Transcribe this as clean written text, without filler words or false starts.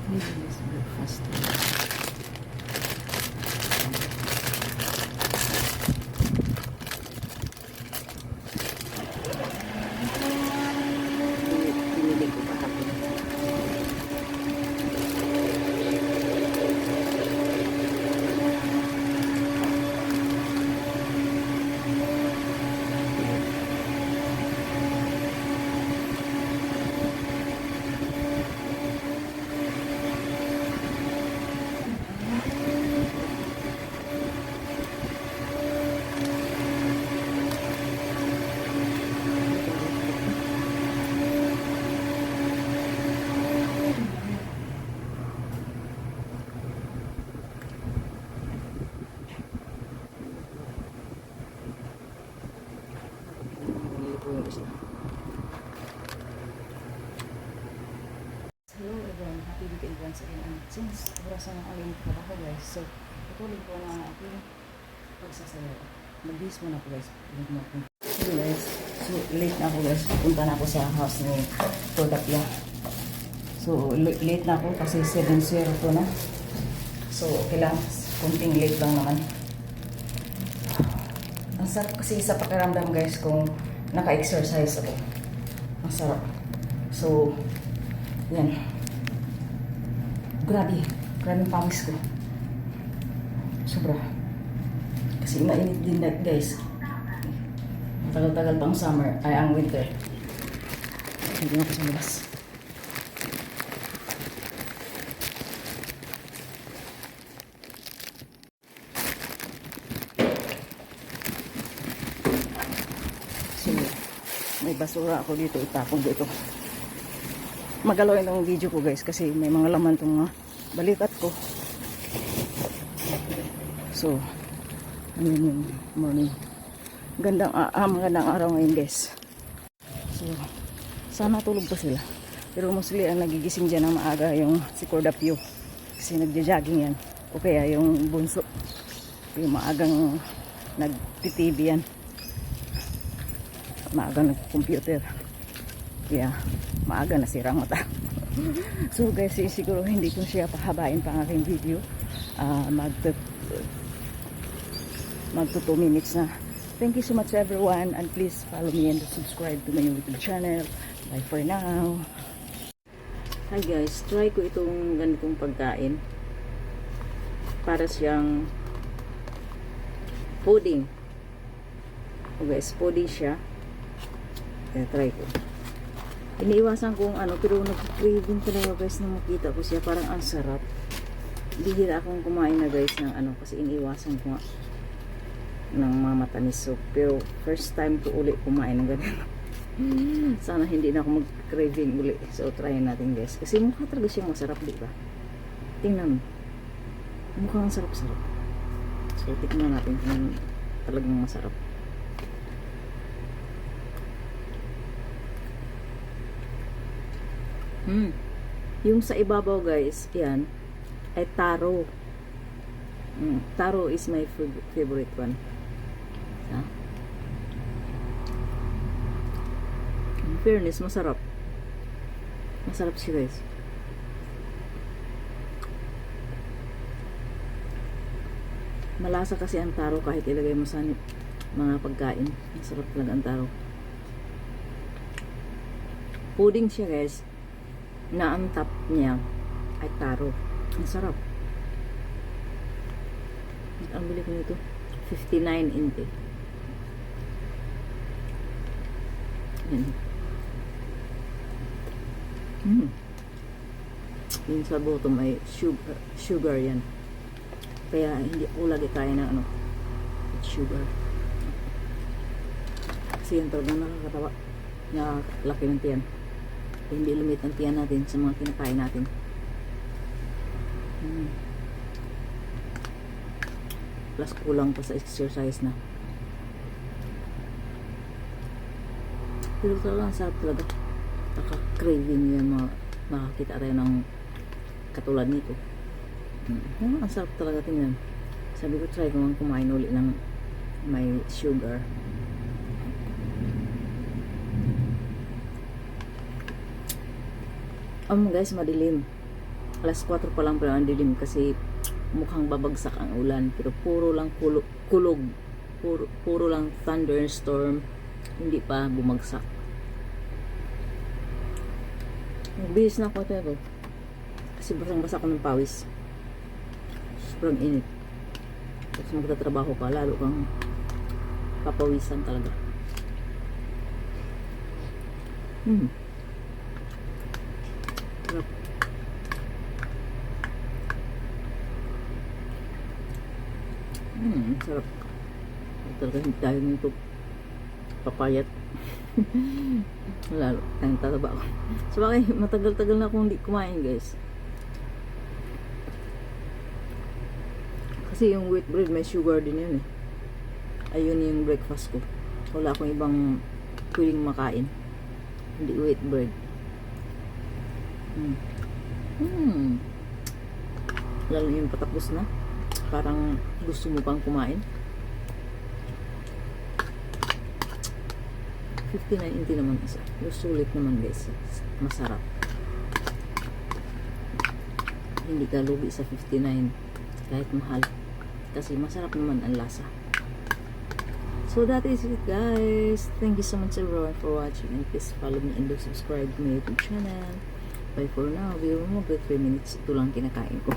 This breakfast. Binili ko kahapon. Hello everyone, happy weekend once again. Since oras na ng aling trabaho guys, so patuloy ko na aking pagsasayaw. Mag-bis muna po guys. So guys, so late na ako guys. Punta na ako sa house ni Todapia. So late na ako kasi 7:00 na. So okay lang, kunting late lang naman. Ang sarap kasi sa pakiramdam guys kung naka-exercise ako. Ang sarap. So, yan. Grabe ang pawis ko. Sobra. Kasi mainit din guys. Tagal-tagal pang summer, ay ang winter. Hindi na ako sa labas. So, may basura ako dito, itapon dito. Magaloy ng video ko guys kasi may mga laman itong balikat ko. So, ano yung morning. Magandang araw ngayon guys. So, sana tulog pa sila. Pero mostly ang nagigising dyan ng maaga yung si Cordapio. Kasi nagja-jogging yan. O kaya yung bunso. Yung maagang nag-TV yan. Maagang nag-computer. Kaya maaga nasira ang mata. So guys, siguro hindi ko siya pahabain pa ang aking video. Magto 2 minutes na. Thank you so much everyone, and please follow me and subscribe to my YouTube channel. Bye for now. Hi guys, try ko itong ganitong pagkain. Para siyang pudding. O guys, pudding siya. Kaya try ko. Iniiwasan kong pero nag-craving talaga guys na makita ko siya, parang ang sarap. Bihira akong kumain na guys ng kasi iniiwasan ko nga ng mga matamis. So, pero first time ko uli kumain ng ganito. Sana hindi na ako mag-craving uli. So, try natin guys. Kasi mukha talaga siyang masarap, di ba? Tingnan mo. Mukhang sarap-sarap. So, tingnan natin kung talagang masarap. Yung sa ibabaw guys, yan ay taro. Taro is my favorite one. In fairness, masarap. Masarap siya guys. Malasa kasi ang taro kahit ilagay mo sa mga pagkain. Masarap talaga ang taro. Pudding siya guys, na ang top niya ay taro. Ang sarap. Ang bili ko nito 59 NT. Yan. Yung sa bottom ay sugar yan. Kaya hindi ko lagi kaya ng sugar. Kasi yan talaga nakakatawa. Nakalaki ng tiyan. Hindi lumit ang tiyan natin sa mga kinakain natin. Plus kulang pa sa exercise na. Pero talagang sarap talaga. Nakaka-craving yan makakita rin ng katulad nito. Ang sarap talaga tingnan. Sabi ko try ko kumain ulit ng may sugar. Guys, madilim. Alas 4 pa lang pero ang dilim kasi mukhang babagsak ang ulan. Pero puro lang kulog. Puro lang thunderstorm. Hindi pa bumagsak. Nagbihis na ako ito. Kasi basang-basa ko ng pawis. Sobrang init. Tapos magtatrabaho ka, lalo kang papawisan talaga. Sarap. Sarap. Talaga hindi tayo nito papayat. Lalo, tayong tataba ako. So, bakit matagal-tagal na akong hindi kumain, guys. Kasi yung wheat bread, may sugar din yun eh. Ayun yung breakfast ko. Wala akong ibang pwedeng makain. Hindi wheat bread. Lalo yung patapos na. Parang gusto mo pang kumain. 59.90 naman isa. Sulit naman guys. Masarap. Hindi ka lugi sa 59 kahit mahal. Kasi masarap naman ang lasa. So that is it guys. Thank you so much everyone for watching. And please follow me and do subscribe to my YouTube channel. Bye for now. Biro mo, 3 minutes. Ito lang kinakain ko.